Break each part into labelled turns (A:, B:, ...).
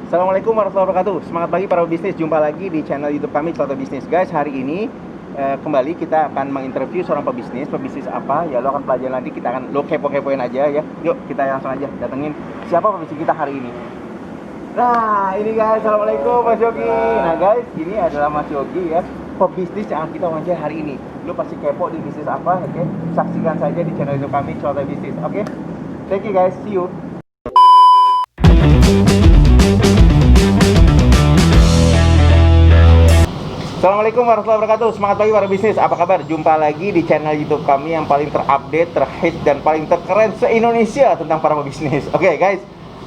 A: Assalamualaikum warahmatullahi wabarakatuh. Semangat pagi para bisnis. Jumpa lagi di channel YouTube kami Celoteh Bisnis. Guys, hari ini kembali kita akan menginterview seorang pebisnis. Pebisnis apa? Ya lo akan pelajari nanti. Kita akan lo kepo-kepoin aja ya. Yuk kita langsung aja datengin siapa pebisnis kita hari ini. Nah ini guys, assalamualaikum Mas Yogi. Nah guys, ini adalah Mas Yogi ya, pebisnis yang akan kita wawancara hari ini. Lo pasti kepo di bisnis apa? Oke, saksikan saja di channel YouTube kami Celoteh Bisnis. Oke, thank you guys. See you. Assalamualaikum warahmatullahi wabarakatuh. Semangat pagi para bisnis. Apa kabar? Jumpa lagi di channel YouTube kami yang paling terupdate, terhits dan paling terkeren se-Indonesia tentang para pebisnis. Oke guys,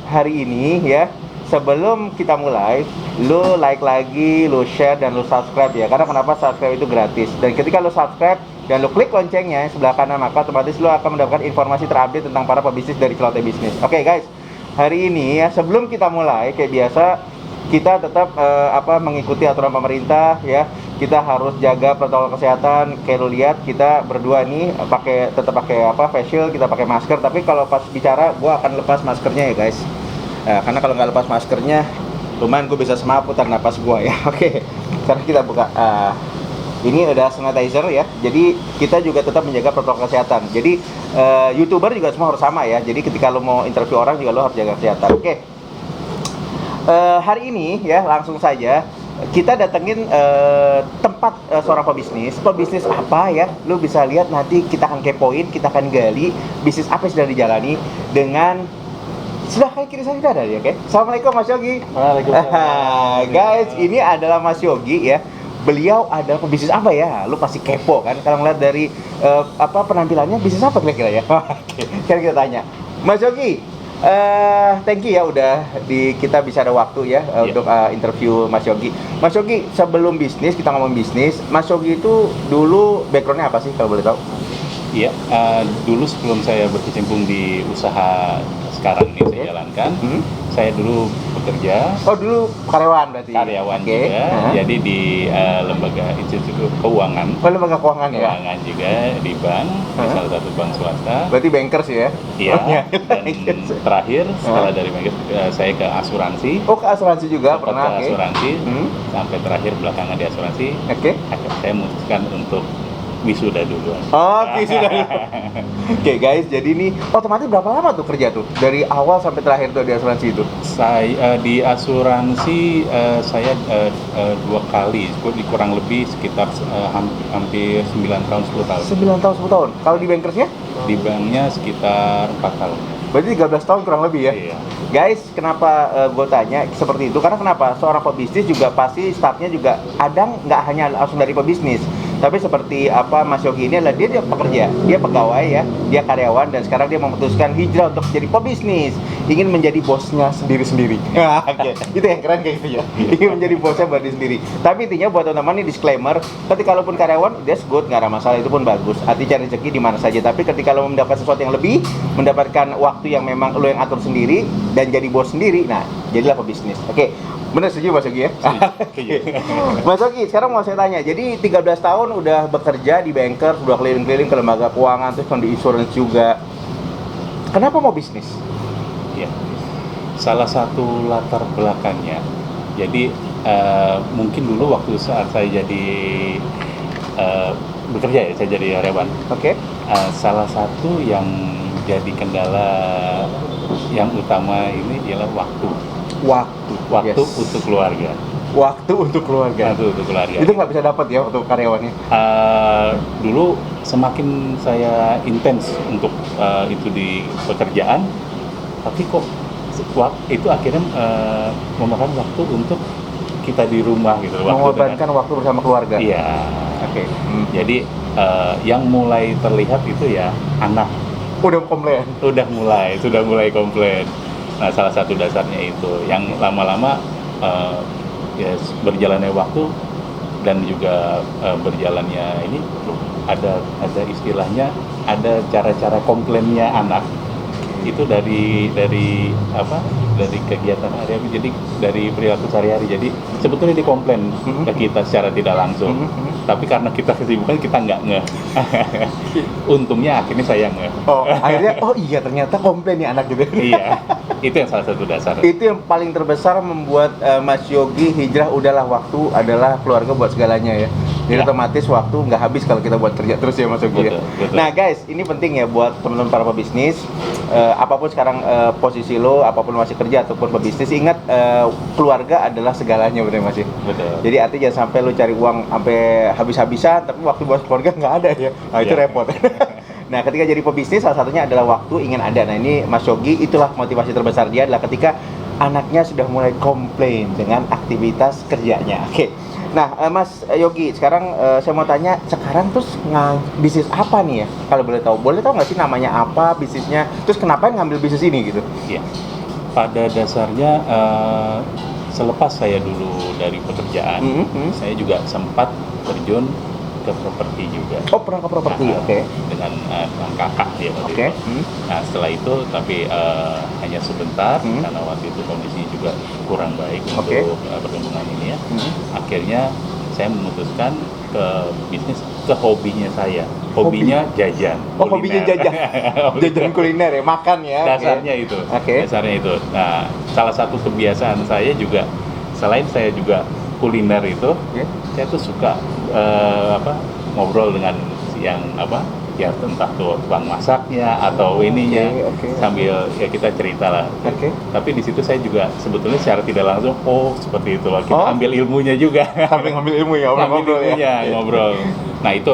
A: hari ini ya, sebelum kita mulai, lo like lagi, lo share dan lo subscribe ya. Karena kenapa? Subscribe itu gratis. Dan ketika lo subscribe dan lo klik loncengnya sebelah kanan, maka otomatis lo akan mendapatkan informasi terupdate tentang para pebisnis dari Celoteh Bisnis. Oke guys, hari ini ya, sebelum kita mulai kayak biasa, kita tetap mengikuti aturan pemerintah ya. Kita harus jaga protokol kesehatan. Kayak lu lihat kita berdua nih tetap pakai face shield, kita pakai masker. Tapi kalau pas bicara gua akan lepas maskernya ya guys. Karena kalau nggak lepas maskernya lumayan gue bisa semaput napas gua ya. Oke. Sekarang kita buka. Ini udah sanitizer ya. Jadi kita juga tetap menjaga protokol kesehatan. Jadi YouTuber juga semua harus sama ya. Jadi ketika lu mau interview orang juga lu harus jaga kesehatan. Oke. Hari ini ya langsung saja kita datengin tempat seorang pebisnis apa ya, lu bisa lihat nanti. Kita akan kepoin, kita akan gali bisnis apa yang sedang dijalani dengan sudah kayak kiri saya ada ya. Oke. Assalamualaikum Mas Yogi.
B: Waalaikumsalam.
A: Guys, ini adalah Mas Yogi ya. Beliau adalah pebisnis apa ya? Lu pasti kepo kan kalau ngeliat dari penampilannya, bisnis apa kira-kira ya? Oke. Sekarang kita tanya Mas Yogi. Thank you ya udah kita bisa ada waktu ya untuk interview Mas Yogi. Mas Yogi, sebelum bisnis, kita ngomong bisnis, Mas Yogi itu dulu backgroundnya apa sih kalau boleh tahu?
B: Iya, dulu sebelum saya berkecimpung di usaha sekarang ini saya jalankan, saya dulu bekerja.
A: Oh dulu karyawan berarti?
B: Karyawan juga, jadi di lembaga institusi keuangan.
A: Oh lembaga keuangan ya?
B: Keuangan juga di bank, di salah satu bank swasta.
A: Berarti bankers ya?
B: Iya, dan terakhir setelah dari bankers saya ke asuransi.
A: Oh ke asuransi juga pernah?
B: Ke asuransi, sampai terakhir belakangan di asuransi.
A: Oke.
B: Saya memutuskan untuk wisuda dulu.
A: Oh, wisuda dulu. Oke guys, jadi ini otomatis berapa lama tuh kerja tuh? Dari awal sampai terakhir tuh di asuransi itu?
B: Saya di asuransi saya 2 kali, kurang lebih sekitar hampir 9 tahun 10 tahun.
A: 9 tahun 10 tahun. Kalau di bankersnya?
B: Di banknya sekitar 4 tahun.
A: Berarti 13 tahun kurang lebih ya?
B: Iya.
A: Guys, kenapa gue tanya seperti itu? Karena kenapa? Seorang pebisnis juga pasti startnya juga kadang nggak hanya langsung dari pebisnis. Tapi seperti Mas Yogi ini adalah dia pekerja, dia pegawai ya, dia karyawan, dan sekarang dia memutuskan hijrah untuk jadi pebisnis, ingin menjadi bosnya sendiri-sendiri. Oke, itu yang keren kayak gitu ya, ingin menjadi bosnya buat diri sendiri. Tapi intinya buat teman-teman ini disclaimer, ketika lo pun karyawan, that's good, nggak ada masalah, itu pun bagus. Arti cari rezeki di mana saja. Tapi ketika lo mendapat sesuatu yang lebih, mendapatkan waktu yang memang lo yang atur sendiri dan jadi bos sendiri, nah jadilah pebisnis. Oke. Bener, setuju Mas Yogi ya? Mas Yogi, sekarang mau saya tanya, jadi 13 tahun udah bekerja di banker, udah keliling-keliling ke lembaga keuangan, terus kan di insurance juga. Kenapa mau bisnis?
B: Iya, salah satu latar belakangnya. Jadi mungkin dulu waktu saat saya jadi bekerja ya, saya jadi karyawan.
A: Oke.
B: Salah satu yang jadi kendala yang utama ini ialah waktu
A: Yes.
B: untuk keluarga.
A: Waktu untuk keluarga. Itu nggak bisa dapat ya untuk karyawannya?
B: Dulu semakin saya intens untuk itu di pekerjaan, tapi kok itu akhirnya memakan waktu untuk kita di rumah gitu.
A: Mengorbankan waktu bersama keluarga.
B: Iya.
A: Oke.
B: Jadi yang mulai terlihat itu ya anak.
A: Sudah mulai komplain.
B: Nah, salah satu dasarnya itu yang lama-lama ya berjalannya waktu dan juga berjalannya ini ada istilahnya, ada cara-cara komplainnya anak itu dari kegiatan hari-hari, jadi dari perilaku sehari-hari. Jadi sebetulnya dikomplain ke kita secara tidak langsung, tapi karena kita kesibukan kita nggak ngeh. Untungnya akhirnya saya ngeh.
A: Akhirnya oh iya ternyata komplain nih anak gitu.
B: Iya. Itu yang salah satu dasar.
A: Itu yang paling terbesar membuat Mas Yogi hijrah, udahlah waktu adalah keluarga buat segalanya ya. Jadi
B: Ya.
A: otomatis waktu nggak habis kalau kita buat kerja terus ya Mas Yogi ya.
B: Betul.
A: Nah guys, ini penting ya buat teman-teman para pebisnis. Apapun sekarang posisi lo, apapun masih kerja ataupun pebisnis, ingat keluarga adalah segalanya bener Mas ya.
B: Betul.
A: Jadi artinya jangan sampai lo cari uang sampai habis-habisan, tapi waktu buat keluarga nggak ada ya. Nah itu
B: Iya.
A: repot. Nah, ketika jadi pebisnis salah satunya adalah waktu ingin ada. Nah, ini Mas Yogi itulah motivasi terbesar dia adalah ketika anaknya sudah mulai komplain dengan aktivitas kerjanya. Oke. Nah, Mas Yogi, sekarang saya mau tanya, sekarang terus bisnis apa nih ya? Kalau boleh tahu. Boleh tahu nggak sih namanya apa bisnisnya? Terus kenapa ngambil bisnis ini gitu?
B: Iya. Pada dasarnya selepas saya dulu dari pekerjaan, saya juga sempat terjun ke properti juga.
A: Oh, pernah ke properti.
B: Nah,
A: Oke.
B: Dengan kakak dia waktu
A: Oke.
B: itu. Nah setelah itu tapi hanya sebentar karena waktu itu kondisi juga kurang baik
A: Oke.
B: untuk perkembangan ini ya. Akhirnya saya memutuskan ke bisnis, ke hobinya saya. Hobinya jajan.
A: Oh, hobinya
B: kuliner.
A: jajan. Jajan kuliner ya, makan ya.
B: Dasarnya itu.
A: Oke.
B: Dasarnya itu. Nah salah satu kebiasaan saya juga, selain saya juga kuliner itu,
A: Oke.
B: saya tuh suka ngobrol dengan yang ya entah tuh tukang masaknya atau ininya,
A: oke.
B: sambil ya kita cerita lah.
A: Oke.
B: Tapi di situ saya juga sebetulnya secara tidak langsung seperti itu loh, kita
A: Oh.
B: ambil ilmunya juga.
A: Sambil ngambil ilmu ya,
B: Ngambil
A: ngobrol ya.
B: ilmunya, ngobrol. Nah itu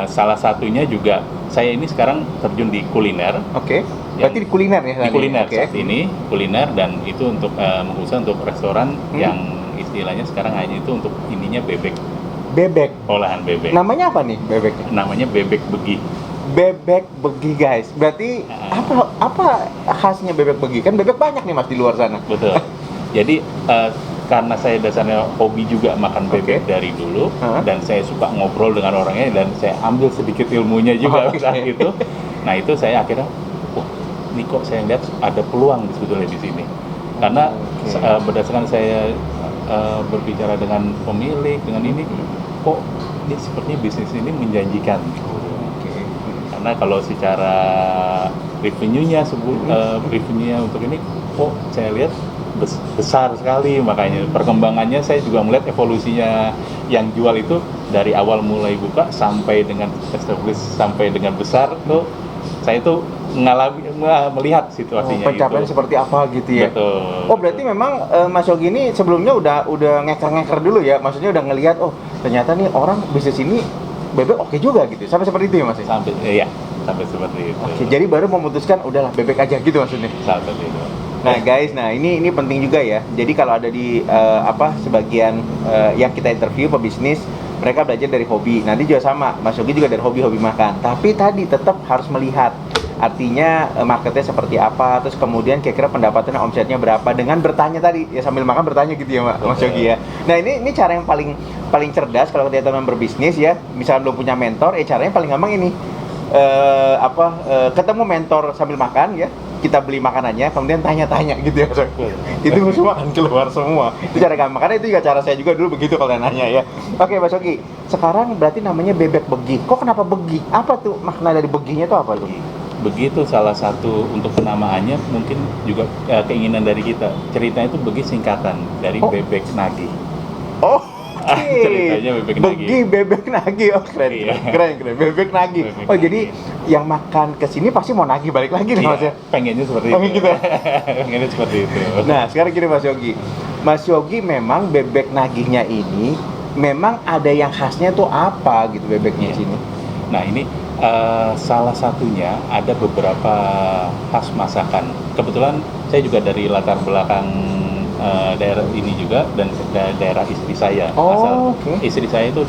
B: salah satunya juga saya ini sekarang terjun di kuliner.
A: Oke. Berarti di kuliner ya?
B: Di
A: tadi?
B: kuliner
A: Oke.
B: saat ini, kuliner, dan itu untuk mengusaha untuk restoran yang istilahnya sekarang hanya itu untuk ininya bebek,
A: Bebek.
B: olahan bebek.
A: Namanya apa nih bebeknya?
B: Namanya bebek begi.
A: Bebek begi guys. Berarti apa khasnya bebek begi? Kan bebek banyak nih Mas di luar sana.
B: Betul. Jadi karena saya dasarnya hobi juga makan bebek dari dulu, dan saya suka ngobrol dengan orangnya, dan saya ambil sedikit ilmunya juga saat itu. Nah itu saya akhirnya, ini kok saya lihat ada peluang sebetulnya di sini. Karena berdasarkan saya berbicara dengan pemilik, dengan ini, kok ini sepertinya bisnis ini menjanjikan. Karena kalau secara revenue-nya untuk ini, saya lihat besar sekali, makanya perkembangannya saya juga melihat evolusinya yang jual itu dari awal mulai buka sampai dengan establish sampai dengan besar tuh saya tuh melihat situasinya
A: pencapaian
B: itu.
A: seperti apa gitu ya.
B: Betul.
A: Oh berarti memang Mas Yogi ini sebelumnya udah ngeker dulu ya, maksudnya udah ngelihat ternyata nih orang bisnis ini bebek oke juga gitu, sampai seperti itu ya Mas?
B: Sampai seperti itu.
A: Oke, jadi baru memutuskan udahlah bebek aja gitu maksudnya.
B: Sampai itu.
A: Nah guys, ini penting juga ya. Jadi kalau ada di sebagian yang kita interview pebisnis, mereka belajar dari hobi. Nanti juga sama, Mas Yogi juga dari hobi makan. Tapi tadi tetap harus melihat, artinya marketnya seperti apa, terus kemudian kira-kira pendapatannya, omsetnya berapa, dengan bertanya tadi ya, sambil makan bertanya gitu ya Mas Yogi ya. Nah ini cara yang paling cerdas kalau kita teman berbisnis ya. Misalnya belum punya mentor, caranya paling gampang ini. Ketemu mentor sambil makan ya, kita beli makanannya, kemudian tanya-tanya gitu ya Mas Yogi. Itu semua akan keluar semua. Itu cara gampang, karena itu juga cara saya juga dulu begitu kalau nanya ya. Oke Mas Yogi, sekarang berarti namanya bebek begi. Kok kenapa begi? Apa tuh makna dari beginya tuh apa tuh?
B: Begitu salah satu untuk penamaannya, mungkin juga keinginan dari kita. Ceritanya itu begi singkatan dari bebek nagih.
A: Oh,
B: ceritanya bebek nagih.
A: Bebek nagih. Oh keren,
B: Iya.
A: keren. Bebek nagih.
B: Bebek
A: Oh
B: nagih.
A: jadi yang makan kesini pasti mau nagih balik lagi nih Mas ya?
B: Pengennya seperti
A: Pengen
B: itu.
A: gitu.
B: Pengennya seperti itu.
A: Nah sekarang gini Mas Yogi. Mas Yogi memang bebek nagihnya ini memang ada yang khasnya tuh apa gitu bebeknya di sini?
B: Nah ini salah satunya ada beberapa khas masakan. Kebetulan saya juga dari latar belakang daerah ini juga, dan daerah istri saya.
A: Oke.
B: Istri saya itu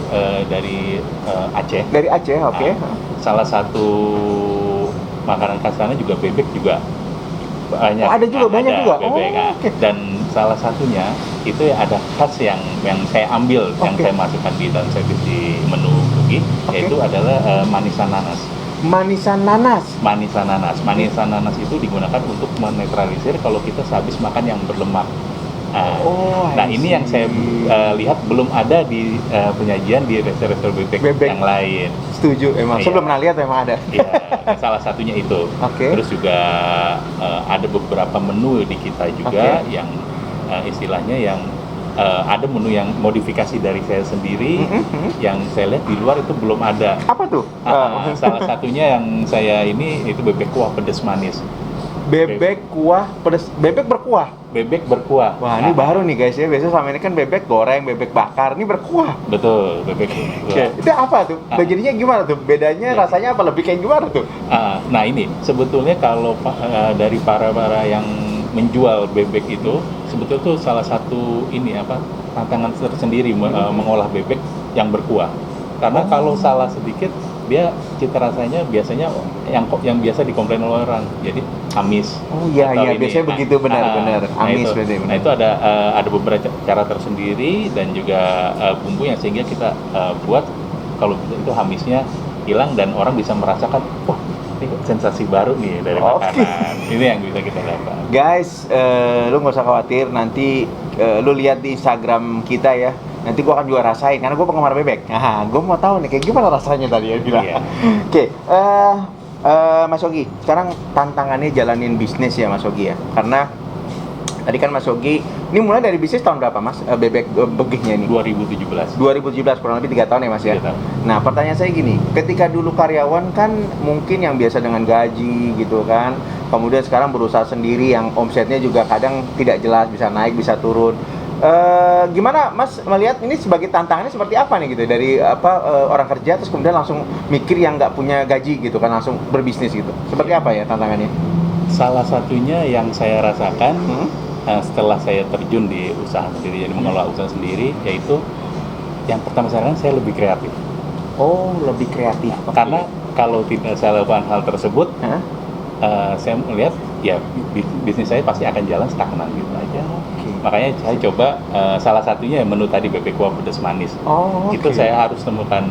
B: dari Aceh.
A: Dari Aceh, oke.
B: Nah, salah satu makanan khas sana juga bebek juga banyak.
A: Oh, ada juga, banyak juga.
B: Bebek.
A: Oh, oke.
B: Dan salah satunya itu ada khas yang saya ambil, yang saya masukkan di dalam service di menu begi, yaitu adalah manisan nanas.
A: Manisan nanas.
B: Manisan nanas. Manisan nanas itu digunakan untuk menetralisir kalau kita sehabis makan yang berlemak. Nah ini yang saya lihat belum ada di penyajian di restoran bebek yang lain.
A: Setuju, emang. Saya
B: Iya.
A: belum pernah lihat emang ada.
B: Iya, salah satunya itu.
A: Oke.
B: Terus juga ada beberapa menu di kita juga
A: Oke.
B: yang istilahnya yang ada menu yang modifikasi dari saya sendiri yang saya lihat di luar itu belum ada.
A: Apa tuh?
B: Salah satunya yang saya ini itu bebek kuah pedas manis.
A: Bebek kuah pedas, bebek berkuah.
B: Bebek berkuah.
A: Wah, ini baru nih guys ya. Biasanya sama ini kan bebek goreng, bebek bakar. Ini berkuah.
B: Betul, bebek
A: Oke,
B: kuah.
A: itu apa tuh? Jadinya gimana tuh? Bedanya
B: Iya.
A: rasanya apa? Lebih kayak gimana tuh?
B: Nah ini sebetulnya kalau dari para yang menjual bebek itu sebetulnya tuh salah satu ini apa tantangan tersendiri mengolah bebek yang berkuah. Karena kalau salah sedikit dia cita rasanya biasanya yang biasa dikomplain oleh orang. Jadi amis.
A: Oh iya
B: Atau
A: iya,
B: ini.
A: biasanya begitu benar-benar. Amis
B: itu,
A: berarti benar.
B: Nah itu ada beberapa cara tersendiri dan juga bumbu yang sehingga kita buat kalau itu amisnya hilang dan orang bisa merasakan wah ini sensasi baru nih dari
A: Oke.
B: makanan. Ini yang bisa kita dapat.
A: Guys, lu nggak usah khawatir, nanti lu lihat di Instagram kita ya. Nanti gua akan juga rasain, karena gua penggemar bebek. Nah, gua mau tahu nih kayak gimana rasanya tadi ya bilang.
B: Iya.
A: Oke, Mas Yogi, sekarang tantangannya jalanin bisnis ya Mas Yogi ya. Karena tadi kan Mas Yogi, ini mulai dari bisnis tahun berapa Mas? Bebek begihnya ini?
B: 2017.
A: 2017, kurang lebih 3 tahun ya Mas ya?
B: 3 tahun.
A: Nah pertanyaan saya gini, ketika dulu karyawan kan mungkin yang biasa dengan gaji gitu kan, kemudian sekarang berusaha sendiri yang omsetnya juga kadang tidak jelas, bisa naik, bisa turun. Gimana Mas melihat ini sebagai tantangannya seperti apa nih gitu, dari orang kerja terus kemudian langsung mikir yang nggak punya gaji gitu kan, langsung berbisnis gitu, seperti apa ya tantangannya?
B: Salah satunya yang saya rasakan setelah saya terjun di usaha sendiri, jadi mengelola usaha sendiri, yaitu yang pertama saya lebih kreatif.
A: Oh, lebih kreatif.
B: Karena kalau tidak saya lakukan hal tersebut,
A: Hah?
B: saya melihat ya bisnis saya pasti akan jalan stagnan gitu aja.
A: Oke.
B: Makanya saya coba salah satunya menu tadi bebek kuah pedas manis.
A: Oh,
B: Itu
A: oke.
B: saya harus temukan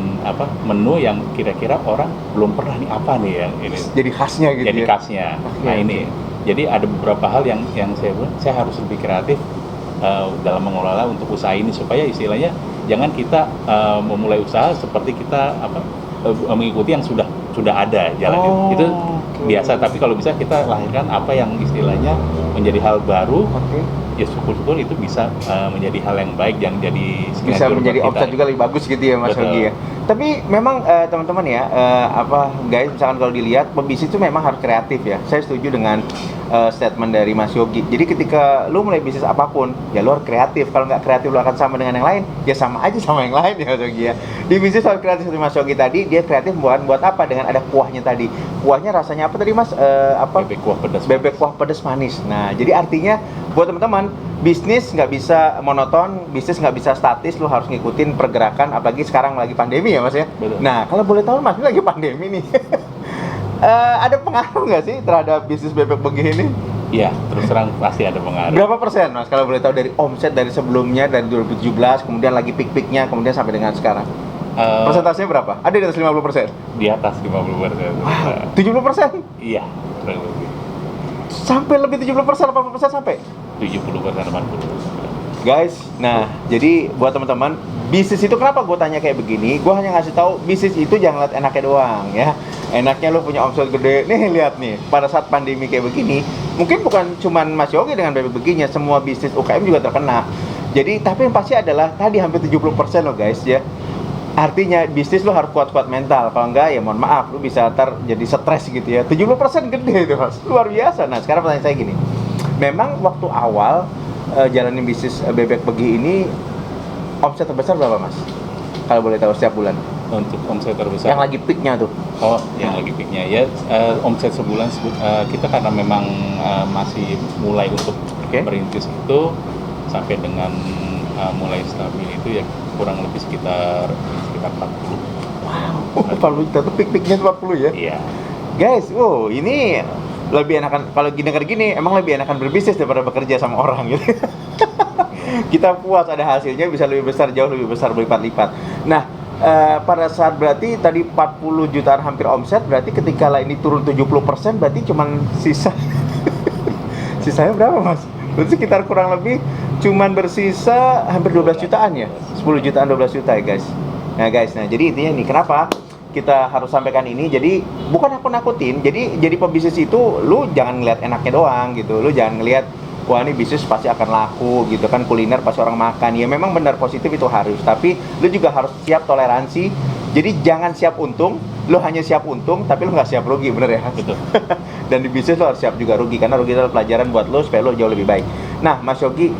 B: menu yang kira-kira orang belum pernah nih apa nih yang ini.
A: Jadi khasnya gitu
B: Jadi
A: ya.
B: khasnya.
A: Oke,
B: Nah
A: oke.
B: ini, jadi ada beberapa hal yang saya buat, saya harus lebih kreatif dalam mengelola untuk usaha ini supaya istilahnya jangan kita memulai usaha seperti kita mengikuti yang sudah ada jalan itu
A: oke.
B: biasa. Tapi kalau bisa kita lahirkan apa yang istilahnya menjadi hal baru,
A: Oke.
B: ya syukur-syukur itu bisa menjadi hal yang baik yang jadi
A: Bisa
B: signature
A: menjadi
B: buat kita.
A: omset juga lebih bagus gitu ya Mas
B: Betul.
A: Yogi ya. Tapi memang teman-teman ya, guys, misalkan kalau dilihat pebisnis itu memang harus kreatif ya. Saya setuju dengan statement dari Mas Yogi. Jadi ketika lu mulai bisnis apapun, ya lu harus kreatif. Kalau nggak kreatif lu akan sama dengan yang lain, ya sama aja sama yang lain ya Mas Yogi ya. Di bisnis harus kreatif seperti Mas Yogi tadi, dia kreatif buat apa? Dengan ada kuahnya tadi. Kuahnya rasanya apa tadi Mas?
B: Bebek kuah pedas.
A: Bebek kuah pedas manis. Nah, jadi artinya buat teman-teman, bisnis nggak bisa monoton, bisnis nggak bisa statis, lu harus ngikutin pergerakan, apalagi sekarang lagi pandemi ya Mas ya.
B: Betul.
A: Nah, kalau boleh tahu Mas, ini lagi pandemi nih. Ada pengaruh nggak sih terhadap bisnis bebek begini?
B: Iya, terus terang pasti ada pengaruh.
A: Berapa persen Mas kalau boleh tahu dari omset dari sebelumnya, dari 2017, kemudian lagi peak-peaknya, kemudian sampai dengan sekarang? Persentasenya berapa? Ada di atas 50%?
B: Di atas 50%.
A: Wow, 70%?
B: Iya, kurang lebih.
A: Sampai lebih 70%, 80% sampai?
B: 70%, 80%.
A: Guys, nah jadi buat teman-teman, bisnis itu kenapa gue tanya kayak begini? Gue hanya ngasih tahu bisnis itu jangan lihat enaknya doang ya. Enaknya lu punya omset gede, nih lihat nih. Pada saat pandemi kayak begini, mungkin bukan cuman Mas Yogi dengan bebek begini, semua bisnis UKM juga terkena. Jadi tapi yang pasti adalah tadi hampir 70% loh guys ya. Artinya bisnis lu harus kuat-kuat mental. Kalau enggak ya mohon maaf, lu bisa jadi stres gitu ya. 70% gede itu Mas, luar biasa. Nah sekarang pertanyaan saya gini, memang waktu awal jalanin bisnis bebek begi ini omset terbesar berapa Mas? Kalau boleh tahu setiap bulan?
B: Untuk omset terbesar.
A: Yang lagi peaknya tuh?
B: Oh, yang lagi peaknya ya omset sebulan kita karena memang masih mulai untuk
A: Oke.
B: merintis itu sampai dengan mulai stabil itu ya kurang lebih sekitar 40.
A: Wow, 40 juta tuh peak-peaknya 40 ya?
B: Iya.
A: Guys, wow ini lebih enakan, kalau gini, emang lebih enakan berbisnis daripada bekerja sama orang gitu. Kita puas ada hasilnya, bisa lebih besar, jauh lebih besar, berlipat-lipat. Nah, pada saat berarti tadi 40 jutaan hampir omset, berarti ketika lah ini turun 70%, berarti cuman sisa sisanya berapa Mas? Berarti sekitar kurang lebih cuman bersisa hampir 12 jutaan ya? 10 jutaan, 12 juta ya guys. Nah guys, nah jadi intinya nih, kenapa kita harus sampaikan ini. Jadi bukan aku nakutin. Jadi pebisnis itu lu jangan ngeliat enaknya doang gitu. Lu jangan ngeliat wah ini bisnis pasti akan laku gitu kan, kuliner pasti orang makan. Ya memang benar positif itu harus, tapi lu juga harus siap toleransi. Jadi jangan siap untung, lu hanya siap untung tapi lu nggak siap rugi, bener ya?
B: Betul.
A: Dan di bisnis lu harus siap juga rugi, karena rugi adalah pelajaran buat lu supaya lu jauh lebih baik. Nah, Mas Yogi,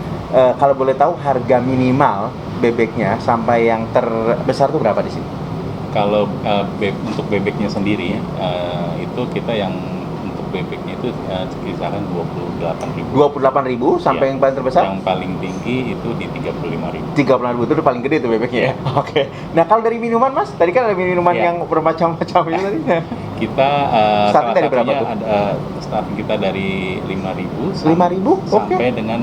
A: kalau boleh tahu harga minimal bebeknya sampai yang terbesar tuh berapa di sini?
B: Kalau untuk bebeknya sendiri itu kita yang untuk bebeknya itu kisaran 28.000.
A: 28.000 sampai
B: Iya.
A: yang paling terbesar?
B: Yang paling tinggi itu di 35.000.
A: 35.000 itu udah paling gede tuh bebeknya ya?
B: Iya.
A: Oke. Nah, kalau dari minuman Mas, tadi kan ada minuman
B: Iya.
A: yang bermacam-macam itu tadi.
B: Kita
A: Starting dari berapa tuh?
B: ada starting kita dari 5.000
A: 5.000? Oke.
B: sampai dengan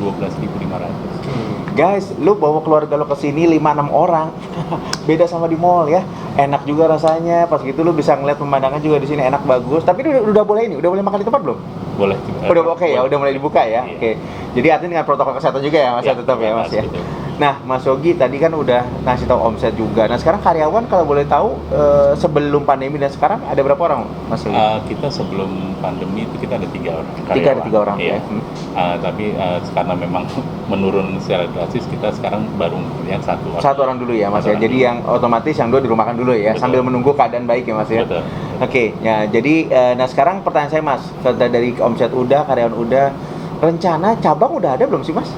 B: 12.500.
A: Guys, lu bawa keluarga lu ke sini 5-6 orang. Beda sama di mall ya. Enak juga rasanya. Pas gitu lu bisa ngeliat pemandangan juga di sini enak bagus. Tapi udah boleh ini, udah boleh makan di tempat belum?
B: Boleh.
A: Udah oke ya, udah mulai dibuka ya.
B: Iya.
A: Oke. Jadi artinya dengan protokol kesehatan juga ya Mas, ya, tetap ya Mas ya.
B: betul.
A: Nah, Mas Yogi tadi kan udah ngasih tahu omset juga. Nah, sekarang karyawan kalau boleh tahu sebelum pandemi dan sekarang ada berapa orang, Mas Yogi?
B: Kita sebelum pandemi itu kita ada 3 orang.
A: Ada
B: karyawan.
A: 3 orang
B: Iya.
A: ya.
B: Tapi karena memang menurun secara drastis, kita sekarang baru yang 1 orang.
A: 1 orang dulu ya Mas ya.
B: Satu orang
A: Jadi
B: dulu.
A: yang otomatis yang 2 dirumahkan dulu ya,
B: Betul.
A: sambil menunggu keadaan baik ya Mas ya.
B: Betul.
A: Oke, ya jadi nah sekarang pertanyaan saya Mas, dari omset udah, karyawan udah, rencana cabang udah ada belum sih Mas?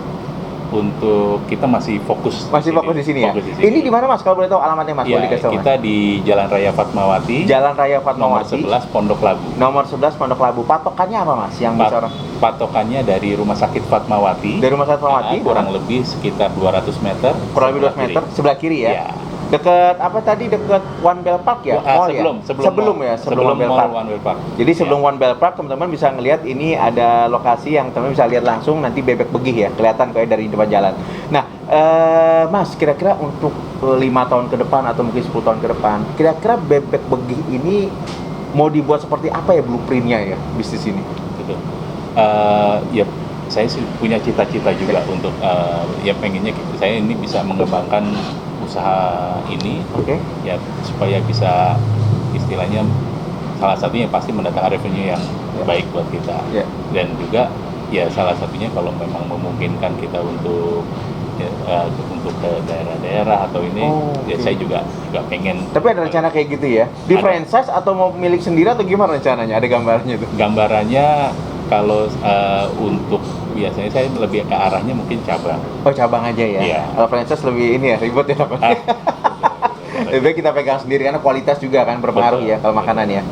B: Untuk kita masih fokus.
A: Masih fokus di sini ya.
B: Fokus di sini.
A: Ini di mana Mas? Kalau boleh tahu alamatnya Mas?
B: Iya,
A: Boleh dikasih tahu, Mas?
B: kita di Jalan Raya Fatmawati.
A: Jalan Raya
B: Nomor
A: Fatmawati.
B: 11 Pondok Labu.
A: Nomor 11 Pondok Labu. Patokannya apa Mas? Yang bisa orang
B: Patokannya dari Rumah Sakit Fatmawati.
A: dari Rumah Sakit Fatmawati
B: Kurang lebih sekitar 200 meter.
A: kurang lebih 200
B: sebelah
A: meter
B: kiri.
A: sebelah kiri ya.
B: Iya.
A: Dekat apa tadi, dekat One Bell Park ya? Mall ya? Sebelum
B: mall.
A: ya, sebelum One Bell
B: mall
A: Park.
B: One Bell Park.
A: Jadi sebelum
B: Iya.
A: One Bell Park teman-teman bisa ngelihat ini ada lokasi yang teman-teman bisa lihat langsung nanti bebek begih ya, kelihatan kayak dari depan jalan. Nah, Mas, kira-kira untuk 5 tahun ke depan atau mungkin 10 tahun ke depan, kira-kira bebek begih ini mau dibuat seperti apa ya blueprintnya ya bisnis ini?
B: Gitu. Ya, saya sih punya cita-cita juga untuk ya pengennya saya ini bisa mengembangkan usaha ini.
A: Oke.
B: Ya supaya bisa istilahnya salah satunya pasti mendatangkan revenue yang
A: Ya.
B: baik buat kita.
A: Ya.
B: Dan juga ya salah satunya kalau memang memungkinkan kita untuk untuk ke daerah-daerah atau ini
A: Oh,
B: ya
A: oke.
B: saya juga pengen.
A: Tapi ada rencana kayak gitu ya? Di
B: Ada.
A: franchise atau mau milik sendiri atau gimana rencananya? Ada gambarnya tuh?
B: Gambarannya kalau untuk biasanya saya lebih ke arahnya mungkin cabang.
A: Oh, cabang aja ya?
B: Iya.
A: Kalau franchise lebih ini ya, ribet ya. Lebih baik kita pegang sendiri karena kualitas juga kan berpengaruh
B: Betul.
A: ya kalau makanan ya.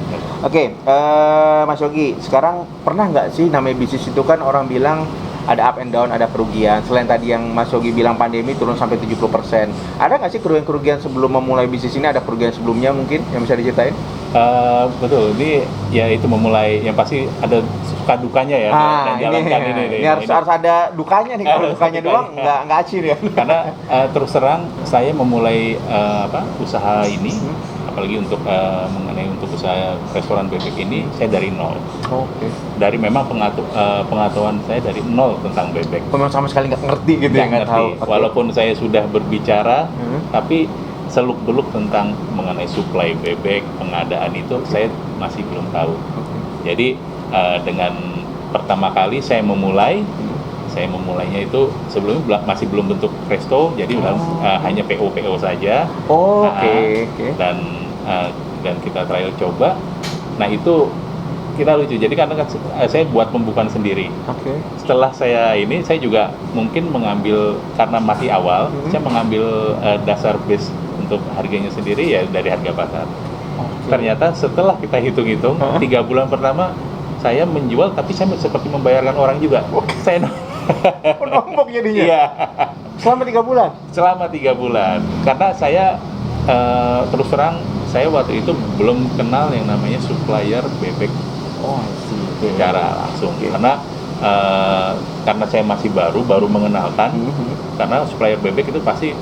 A: Oke, Mas Yogi, sekarang pernah nggak sih namanya bisnis itu kan orang bilang ada up and down, ada kerugian. Selain tadi yang Mas Yogi bilang pandemi turun sampai 70%. Ada nggak sih kerugian-kerugian sebelum memulai bisnis ini? Ada kerugian sebelumnya mungkin yang bisa diceritain?
B: Betul, ini ya itu memulai yang pasti ada suka dukanya ya dan jalankan ini.
A: harus ada dukanya nih. Kalau
B: Harus
A: dukanya
B: dukanya.
A: doang nggak acir ya.
B: Karena terus terang saya memulai usaha ini, apalagi untuk mengenai untuk usaha restoran bebek ini saya dari nol.
A: Oke.
B: Dari memang pengetahuan saya dari nol tentang bebek.
A: Memang sama sekali nggak ngerti gitu ya, nggak tahu. Oke.
B: Walaupun saya sudah berbicara,
A: Hmm.
B: tapi seluk-beluk tentang mengenai suplai bebek, pengadaan itu saya masih belum tahu. Jadi dengan pertama kali saya memulainya itu sebelumnya masih belum bentuk resto, jadi hanya PO saja.
A: Oh, oke.
B: Dan kita trial coba. Nah itu kita lucu. Jadi karena saya buat pembukaan sendiri.
A: Oke.
B: Setelah saya juga mungkin mengambil karena masih awal, saya mengambil dasar base untuk harganya sendiri ya dari harga pasar. Ternyata setelah kita hitung-hitung 3 bulan pertama saya menjual, tapi saya seperti membayarkan orang juga. Saya
A: Nombok jadinya.
B: iya.
A: Selama 3 bulan.
B: Selama 3 bulan. Karena saya terus terang saya waktu itu belum kenal yang namanya supplier bebek secara langsung. Karena saya masih baru mengenalkan. Karena supplier bebek itu pasti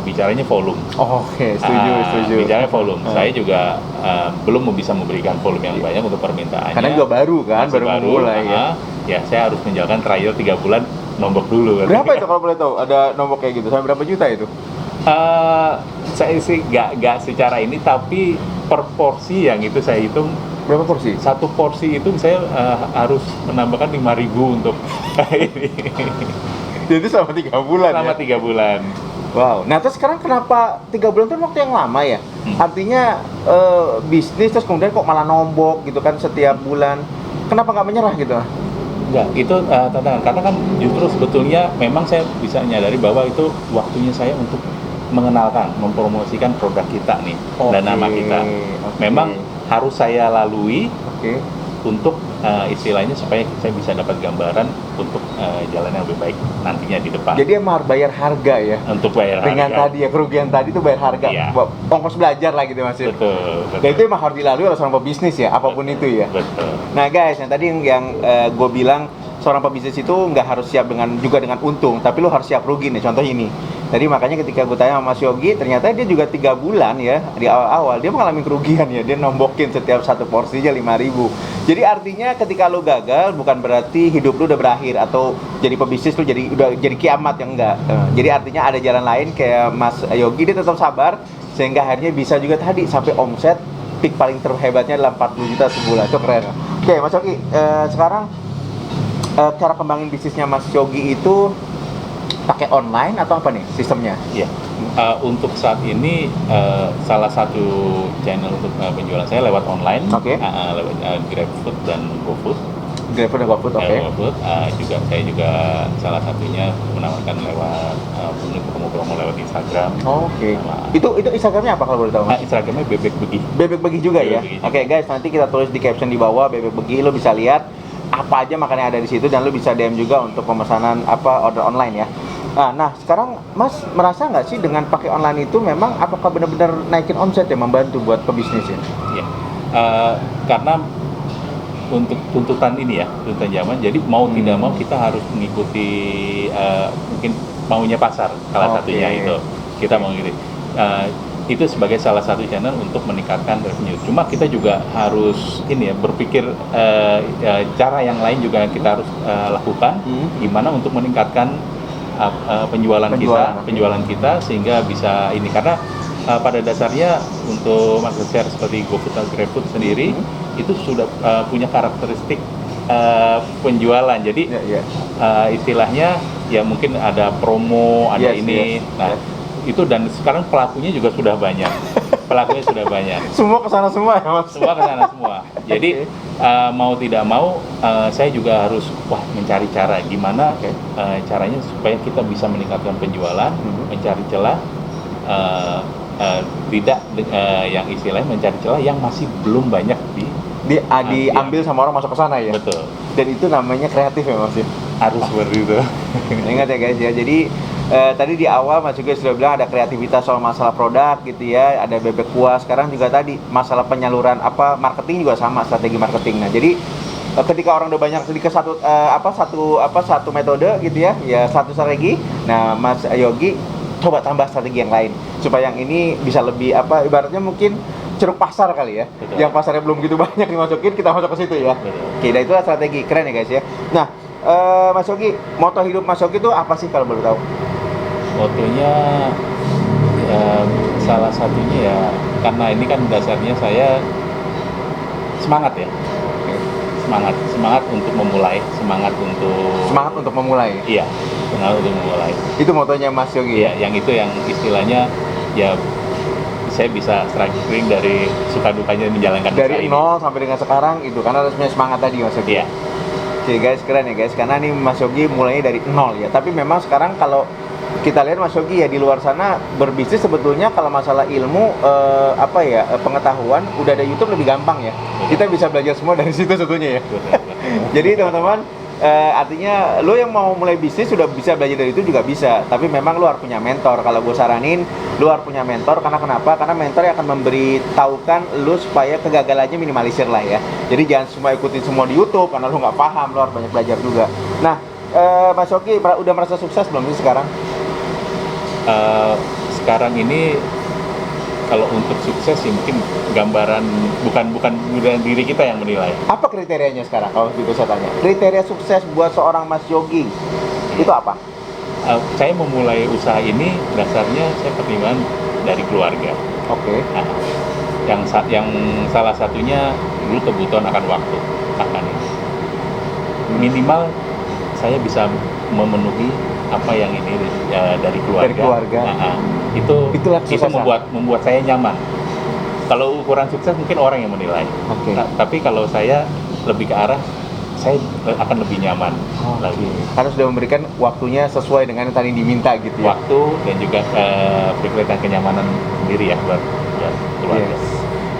B: bicaranya volume.
A: Oke, setuju.
B: Bicaranya volume. Saya juga belum bisa memberikan volume yang banyak untuk permintaannya.
A: Karena juga baru kan,
B: Masih
A: baru mulai ya.
B: Ya saya harus menjalankan trial 3 bulan nombok dulu.
A: Berapa itu kalau boleh tahu? Ada nombok kayak gitu, sampai berapa juta itu?
B: Eh, saya sih nggak secara ini, tapi per porsi yang itu saya hitung,
A: Berapa porsi?
B: satu porsi itu saya harus menambahkan 5.000 untuk ini
A: Jadi selama 3 bulan
B: selama
A: ya?
B: 3 bulan.
A: Wow. Nah, terus sekarang kenapa 3 bulan itu waktu yang lama ya? Artinya bisnis terus kemudian kok malah nombok gitu kan setiap bulan. Kenapa nggak menyerah gitu?
B: Enggak, itu tantangan, karena kan justru sebetulnya memang saya bisa menyadari bahwa itu waktunya saya untuk mengenalkan, mempromosikan produk kita nih dan nama kita.
A: Oke.
B: Memang harus saya lalui
A: Oke.
B: untuk istilahnya supaya saya bisa dapat gambaran untuk jalan yang lebih baik nantinya di depan.
A: Jadi emang harus bayar harga ya?
B: Untuk bayar
A: Dengan
B: harga.
A: tadi ya, kerugian tadi itu bayar harga.
B: Iya.
A: Ongkos belajar lah gitu Mas.
B: Betul,
A: Dan itu emang harus dilalui oleh seorang pebisnis ya, apapun itu ya.
B: Betul.
A: Nah guys, yang tadi yang gue bilang seorang pebisnis itu nggak harus siap dengan untung, tapi lo harus siap rugi nih. Contoh ini. Tadi makanya ketika gue tanya sama Mas Yogi, ternyata dia juga 3 bulan ya di awal-awal dia mengalami kerugian ya. Dia nombokin setiap satu porsinya 5.000. Jadi artinya ketika lo gagal bukan berarti hidup lo udah berakhir atau jadi pebisnis lo udah jadi kiamat, yang enggak. Jadi artinya ada jalan lain kayak Mas Yogi, dia tetap sabar sehingga akhirnya bisa juga tadi sampai omset peak paling terhebatnya adalah 40 juta sebulan. Itu keren. Oke, Mas Yogi, sekarang cara kembangin bisnisnya Mas Yogi itu pakai online atau apa nih sistemnya?
B: Iya. Untuk saat ini salah satu channel untuk penjualan saya lewat online,
A: Oke.
B: lewat GrabFood dan GoFood.
A: GrabFood dan GoFood, oke.
B: GoFood, saya juga salah satunya menawarkan lewat promo-promo lewat Instagram.
A: Oke.
B: Sama-
A: Itu Instagramnya apa kalau boleh tahu, Mas?
B: Instagramnya Bebek Begi.
A: Bebek Begi juga ya.
B: Bebek Begi
A: Oke guys, nanti kita tulis di caption di bawah Bebek Begi, lo bisa lihat apa aja makanan yang ada di situ dan lo bisa DM juga untuk pemesanan order online ya. Nah, sekarang Mas merasa nggak sih dengan pakai online itu memang apakah benar-benar naikin omset ya, membantu buat pebisnis ya?
B: Iya. Karena untuk tuntutan ini ya, tuntutan zaman. Jadi mau tidak mau kita harus mengikuti mungkin maunya pasar, salah
A: Oke.
B: satunya itu. Kita mau ngikuti. Itu sebagai salah satu channel untuk meningkatkan revenue. Cuma kita juga harus ini ya, berpikir cara yang lain juga kita harus lakukan. Gimana untuk meningkatkan penjualan kita sehingga bisa ini, karena pada dasarnya untuk market share seperti GoFood dan GrabFood sendiri itu sudah punya karakteristik penjualan. Jadi istilahnya ya mungkin ada promo, ada ini. Nah, itu dan sekarang pelakunya juga sudah banyak.
A: Semua kesana semua ya, Mas?
B: Semua ke sana semua. Jadi mau tidak mau saya juga harus mencari cara gimana caranya supaya kita bisa meningkatkan penjualan, mencari celah tidak yang istilahnya mencari celah yang masih belum banyak
A: diambil sama orang masuk ke sana ya.
B: Betul.
A: Dan itu namanya kreatif ya, Mas ya.
B: Harus seperti itu.
A: Ingat ya guys ya. Jadi tadi di awal Mas juga sudah bilang ada kreativitas soal masalah produk gitu ya, ada bebek kuah. Sekarang juga tadi masalah penyaluran marketing juga sama, strategi marketing. Nah, jadi ketika orang udah banyak sedikit satu metode gitu ya, satu strategi. Nah, Mas Yogi coba tambah strategi yang lain supaya yang ini bisa lebih ibaratnya mungkin ceruk pasar kali ya.
B: Betul.
A: Yang pasarnya belum gitu banyak dimasukin, kita masuk ke situ ya.
B: Betul.
A: Oke, nah itulah strategi keren ya guys ya. Nah, Mas Yogi, moto hidup Mas Yogi itu apa sih kalau boleh tahu?
B: Motonya salah satunya ya, karena ini kan dasarnya saya semangat ya. Semangat untuk memulai, semangat untuk
A: memulai.
B: Iya, semangat untuk memulai.
A: Itu motonya Mas Yogi.
B: Iya, yang itu yang istilahnya ya saya bisa struggling dari suka dukanya menjalankan
A: Dari
B: usaha ini.
A: nol sampai dengan sekarang itu karena harusnya semangat tadi Mas Yogi.
B: Iya.
A: Oke guys, keren ya guys, karena nih Mas Yogi mulainya dari nol ya. Tapi memang sekarang kalau kita lihat Mas Yogi ya di luar sana berbisnis sebetulnya kalau masalah ilmu pengetahuan udah ada YouTube lebih gampang ya. Kita bisa belajar semua dari situ sebetulnya ya. Jadi teman-teman artinya lo yang mau mulai bisnis sudah bisa belajar dari itu juga bisa, tapi memang lo harus punya mentor. Kalau gue saranin lo harus punya mentor, karena kenapa? Karena mentor yang akan memberitahukan lo supaya kegagalannya minimalisir lah ya. Jadi jangan semua ikutin semua di YouTube karena lo nggak paham, lo harus banyak belajar juga. Nah, Mas Yogi udah merasa sukses belum sih sekarang?
B: Sekarang ini kalau untuk sukses sih mungkin gambaran bukan diri kita yang menilai.
A: Apa kriterianya sekarang kalau gitu saya tanya? Kriteria sukses buat seorang Mas Yogi itu apa?
B: saya memulai usaha ini dasarnya saya pertimbangan dari keluarga.
A: Oke.
B: Nah, yang salah satunya dulu kebutuhan akan waktu akan ini. Minimal saya bisa memenuhi apa yang ini dari keluarga.
A: Dari keluarga.
B: Nah, itu
A: kesuksesan.
B: membuat saya nyaman. Kalau ukuran sukses mungkin orang yang menilai.
A: Oke.
B: Tapi kalau saya lebih ke arah saya akan lebih nyaman lagi.
A: Karena sudah memberikan waktunya sesuai dengan yang tadi diminta gitu ya.
B: Waktu dan juga pikiran kenyamanan sendiri ya buat keluarga.
A: Yes.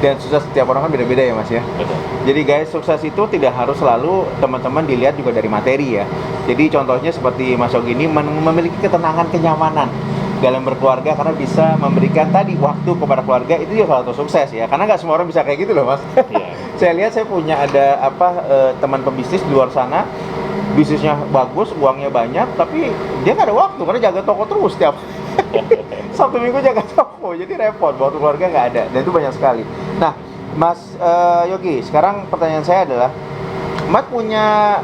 A: Dan sukses setiap orang kan beda-beda ya Mas ya.
B: Betul.
A: Jadi guys, sukses itu tidak harus selalu teman-teman dilihat juga dari materi ya. Jadi contohnya seperti Mas Yogi ini memiliki ketenangan, kenyamanan dalam berkeluarga karena bisa memberikan tadi waktu kepada keluarga, itu juga salah satu sukses ya. Karena nggak semua orang bisa kayak gitu loh Mas.
B: Iya.
A: Saya lihat saya punya ada teman pebisnis di luar sana, bisnisnya bagus, uangnya banyak, tapi dia nggak ada waktu karena jaga toko terus setiap Sabtu Minggu jaga toko, jadi repot, buat keluarga nggak ada, dan itu banyak sekali. Nah, Mas Yogi, sekarang pertanyaan saya adalah, Mas punya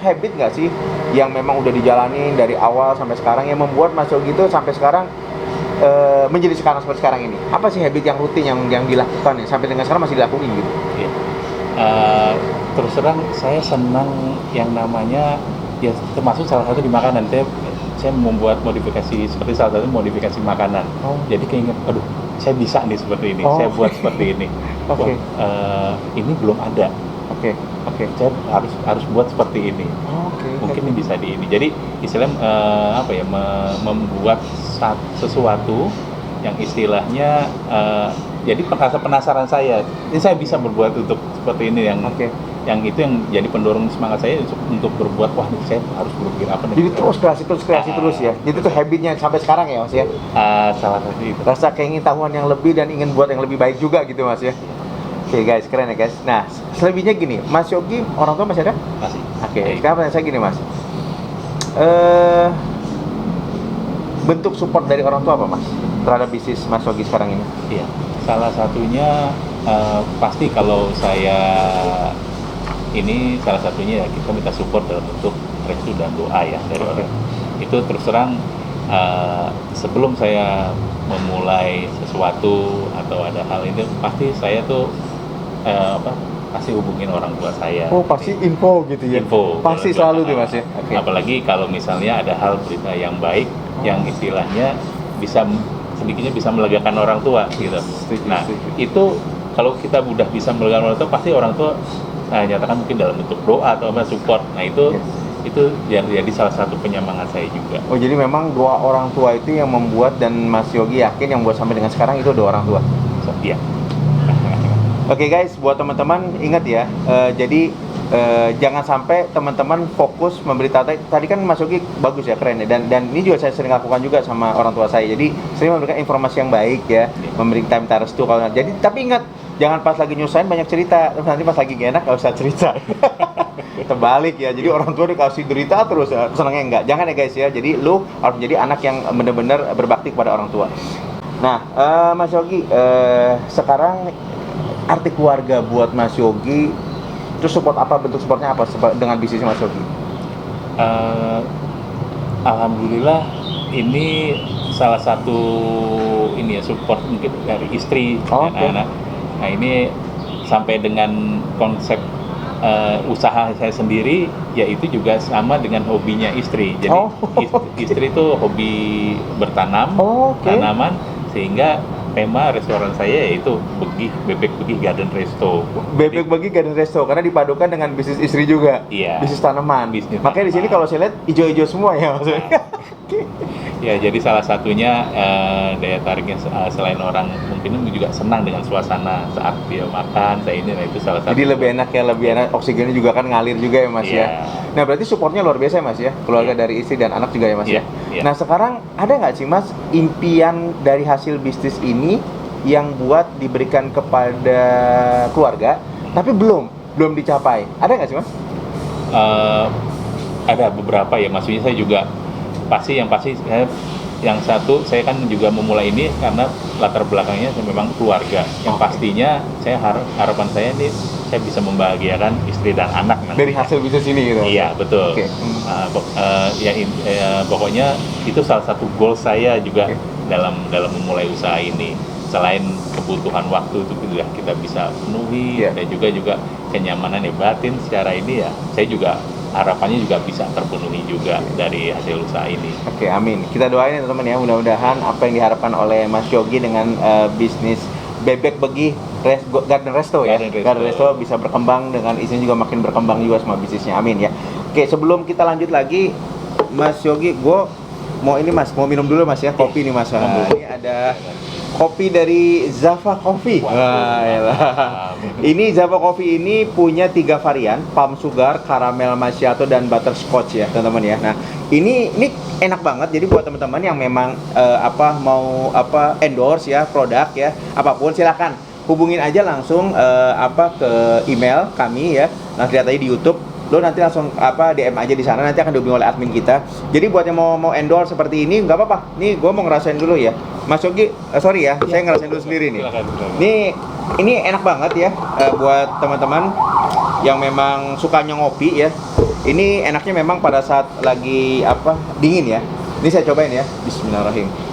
A: habit nggak sih yang memang udah dijalanin dari awal sampai sekarang yang membuat Mas Yogi itu sampai sekarang menjadi sekarang seperti sekarang ini? Apa sih habit yang rutin yang dilakukan ya sampai dengan sekarang masih dilakukan gitu?
B: Iya. Terus terang saya senang yang namanya ya termasuk salah satu di makanan. Saya membuat modifikasi seperti salah satu modifikasi makanan.
A: Oh.
B: Jadi keinget, aduh, saya bisa nih seperti ini.
A: Oh.
B: Saya buat seperti ini.
A: Oke.
B: Wah, ini belum ada.
A: Oke.
B: Saya harus buat seperti ini.
A: Oke.
B: Mungkin ini bisa di ini. Jadi istilahnya membuat sesuatu yang istilahnya jadi penasaran saya. Ini saya bisa berbuat untuk seperti ini yang
A: Oke.
B: yang itu yang jadi pendorong semangat saya untuk berbuat, wah nih saya harus berpikir apa nih.
A: Jadi terus kreasi terus ya. Jadi itu habitnya sampai sekarang ya Mas ya.
B: Salah satu itu.
A: Rasa keingintahuan yang lebih dan ingin buat yang lebih baik juga gitu Mas ya. Oke guys, keren ya guys. Nah, selebihnya gini, Mas Yogi orang tua masih ada?
B: Masih.
A: Oke,
B: Baik.
A: sekarang pertanyaan saya gini Mas. Bentuk support dari orang tua apa Mas terhadap bisnis Mas Yogi sekarang ini?
B: Iya. Salah satunya pasti kalau saya ini salah satunya ya kita minta support dalam bentuk restu dan doa ya dari orang. Itu terus terang sebelum saya memulai sesuatu atau ada hal ini pasti saya tuh pasti hubungin orang tua saya.
A: Oh, pasti info gitu ya.
B: Info.
A: Pasti selalu tuh Mas ya. Oke.
B: Apalagi kalau misalnya ada hal berita yang baik yang istilahnya sedikitnya bisa melegakan orang tua gitu.
A: Setuju,
B: Nah,
A: setuju.
B: itu kalau kita udah bisa melegakan orang tua pasti orang tua nyatakan mungkin dalam bentuk doa atau apa support. Nah, itu jadi salah satu penyemangat saya juga.
A: Oh, jadi memang doa orang tua itu yang membuat dan Mas Yogi yakin yang buat sampai dengan sekarang itu doa orang tua.
B: Iya.
A: Oke guys, buat teman-teman ingat ya, jadi jangan sampai teman-teman fokus memberitahu. Tadi kan Mas Yogi bagus ya, keren ya, dan ini juga saya sering lakukan juga sama orang tua saya. Jadi sering memberikan informasi yang baik ya, memberikan minta restu kalau. Jadi tapi ingat, jangan pas lagi nyusahin banyak cerita, terus nanti pas lagi gak enak gak usah cerita. Terbalik ya, jadi orang tua dikasih derita terus senangnya enggak. Jangan ya guys ya, jadi lu harus menjadi anak yang benar-benar berbakti kepada orang tua. Nah, Mas Yogi, sekarang arti keluarga buat Mas Yogi itu support apa, bentuk supportnya apa dengan bisnis Mas Yogi?
B: Alhamdulillah ini salah satu ini ya support mungkin dari istri dan anak. Nah, ini sampai dengan konsep usaha saya sendiri, yaitu juga sama dengan hobinya istri. Jadi istri itu hobi bertanam, tanaman, sehingga tema restoran saya yaitu Bebek Begih Garden Resto.
A: Bebek Begih Garden Resto karena dipadukan dengan bisnis istri juga.
B: Iya.
A: Bisnis tanaman. Makanya di sini kalau saya lihat hijau-hijau semua ya maksudnya.
B: Ya, jadi salah satunya daya tariknya selain orang mungkin juga senang dengan suasana saat dia makan, saya ini, nah itu salah satu.
A: Jadi lebih enak ya, lebih enak, oksigennya juga kan ngalir juga ya Mas ya. Nah berarti supportnya luar biasa ya Mas ya, keluarga dari istri dan anak juga ya Mas ya. Nah sekarang ada nggak sih Mas impian dari hasil bisnis ini yang buat diberikan kepada keluarga, tapi belum dicapai? Ada nggak sih Mas?
B: Ada beberapa ya, maksudnya saya juga yang pasti yang satu saya kan juga memulai ini karena latar belakangnya memang keluarga. Yang pastinya saya harapan saya ini saya bisa membahagiakan istri dan anak nanti.
A: Dari hasil bisnis ini gitu.
B: Iya, betul.
A: Oke.
B: Pokoknya itu salah satu goal saya juga
A: Oke.
B: dalam memulai usaha ini. Selain kebutuhan waktu itu juga kita bisa penuhi,
A: Iya.
B: dan juga kenyamanan batin secara ini ya, saya juga harapannya juga bisa terpenuhi juga dari hasil usaha ini.
A: Oke, amin. Kita doain ya teman-teman ya, mudah-mudahan apa yang diharapkan oleh Mas Yogi dengan bisnis bebek begi Garden Resto ya.
B: Garden Resto.
A: Bisa berkembang dengan isinya juga makin berkembang juga semua bisnisnya. Amin ya. Oke, sebelum kita lanjut lagi, Mas Yogi, gue mau minum dulu Mas ya, kopi nih Mas. Nah, ini ada kopi dari Zava Coffee. Wah, elah. Ini Zava Coffee ini punya 3 varian, palm sugar, caramel macchiato, dan butterscotch ya teman-teman ya. Nah, ini enak banget. Jadi buat teman-teman yang memang mau endorse ya produk ya, apapun silakan hubungin aja langsung ke email kami ya. Nanti lihat aja di YouTube. Lo nanti langsung DM aja di sana, nanti akan dihubungi oleh admin kita. Jadi buat yang mau endorse seperti ini nggak apa-apa. Nih gue mau ngerasain dulu ya, Mas Yogi. Sorry ya, saya ngerasain dulu sendiri nih. Nih ini enak banget ya buat teman-teman yang memang sukanya ngopi ya. Ini enaknya memang pada saat lagi dingin ya. Ini saya cobain ya. Bismillahirrahmanirrahim.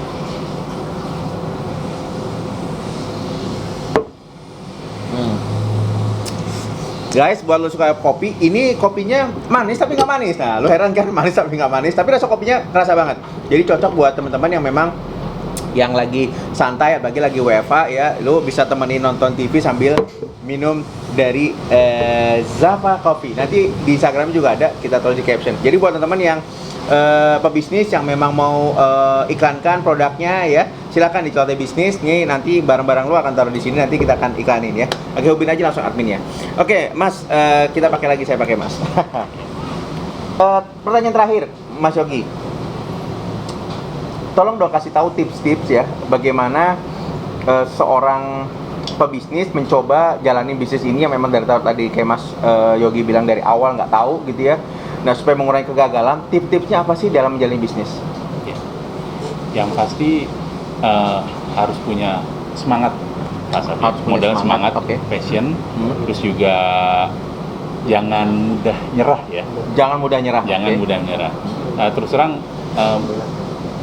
A: Guys, buat lo suka kopi, ini kopinya manis tapi nggak manis. Nah, lo heran kan manis tapi nggak manis, tapi rasa kopinya kerasa banget. Jadi cocok buat teman-teman yang memang yang lagi santai, lagi WFA ya, lo bisa temenin nonton TV sambil minum dari Zava Coffee. Nanti di Instagram juga ada, kita tulis di caption. Jadi buat teman-teman yang pebisnis yang memang mau iklankan produknya ya, silakan di Celote Bisnis. Nih nanti barang-barang lo akan taruh di sini, nanti kita akan iklanin ya. Oke, hubungin aja langsung adminnya. Oke, Mas, kita pakai lagi, saya pakai Mas. Pertanyaan terakhir, Mas Yogi. Tolong dong kasih tahu tips-tips ya, bagaimana seorang pebisnis mencoba jalanin bisnis ini yang memang dari tadi kayak Mas Yogi bilang dari awal nggak tahu gitu ya. Nah, supaya mengurangi kegagalan, tips-tipsnya apa sih dalam menjalani bisnis?
B: Ya. Yang pasti harus punya semangat, modal semangat,
A: okay.
B: Passion, terus juga jangan mudah nyerah ya.
A: Jangan mudah nyerah.
B: Jangan mudah nyerah. Terus terang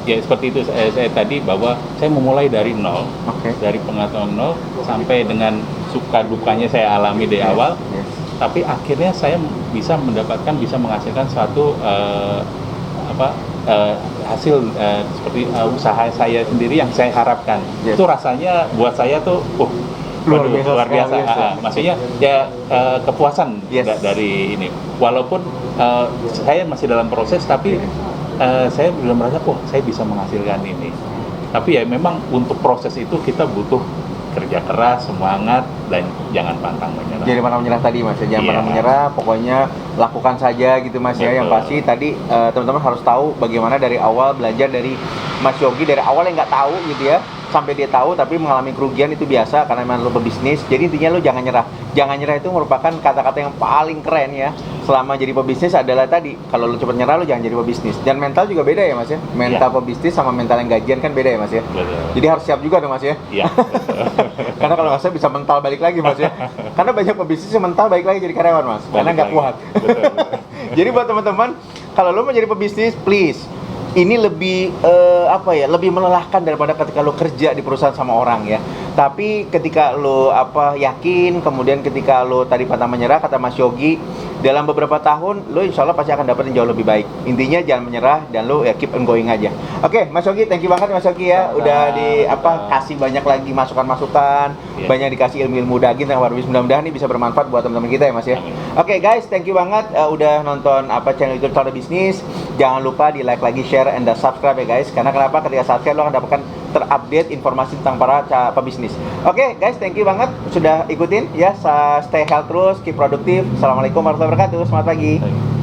B: ya seperti itu saya tadi bahwa saya memulai dari nol, dari pengetahuan nol sampai dengan suka dukanya saya alami dari awal. Tapi akhirnya saya bisa menghasilkan suatu hasil seperti usaha saya sendiri yang saya harapkan. Itu rasanya buat saya tuh luar biasa. Maksudnya ya kepuasan dari ini. Walaupun saya masih dalam proses, tapi saya belum merasa saya bisa menghasilkan ini. Tapi ya memang untuk proses itu kita butuh kerja keras, semangat, dan jangan pantang menyerah.
A: Jadi pantang menyerah tadi Mas, jangan pantang menyerah, pokoknya lakukan saja gitu Mas. Ya. Yang pasti tadi teman-teman harus tahu bagaimana dari awal belajar dari Mas Yogi, dari awal yang nggak tahu gitu ya, sampai dia tahu tapi mengalami kerugian itu biasa karena memang lo pebisnis. Jadi intinya lo jangan nyerah. Jangan nyerah itu merupakan kata-kata yang paling keren ya selama jadi pebisnis adalah tadi, kalau lo cepat nyerah lo jangan jadi pebisnis. Dan mental juga beda ya Mas ya, mental pebisnis sama mental yang gajian kan beda ya Mas ya.
B: Betul.
A: Jadi harus siap juga dong Mas ya.
B: Iya.
A: Karena kalau nggak salah bisa mental balik lagi Mas ya. Karena banyak pebisnis yang mental balik lagi jadi karyawan Mas, karena nggak kuat.
B: Betul.
A: Jadi buat teman-teman, kalau lo mau jadi pebisnis, please, ini lebih lebih melelahkan daripada ketika lo kerja di perusahaan sama orang ya. Tapi ketika lo yakin, kemudian ketika lo tadi pantang menyerah kata Mas Yogi, dalam beberapa tahun lo insya Allah pasti akan dapat yang jauh lebih baik. Intinya jangan menyerah dan lo ya keep on going aja. Oke, Mas Yogi, thank you banget Mas Yogi ya. Udah kasih banyak lagi masukan-masukan, banyak dikasih ilmu-ilmu daging tentang pebisnis. Mudah-mudahan ini bisa bermanfaat buat teman-teman kita ya Mas ya. Oke guys, thank you banget udah nonton channel YouTube Celote Bisnis. Jangan lupa di like lagi, share, and subscribe ya guys. Karena kenapa? Ketika subscribe lo akan dapatkan terupdate informasi tentang para pebisnis. Oke guys, thank you banget sudah ikutin ya. Stay healthy terus, keep produktif. Assalamualaikum warahmatullahi wabarakatuh. Selamat pagi.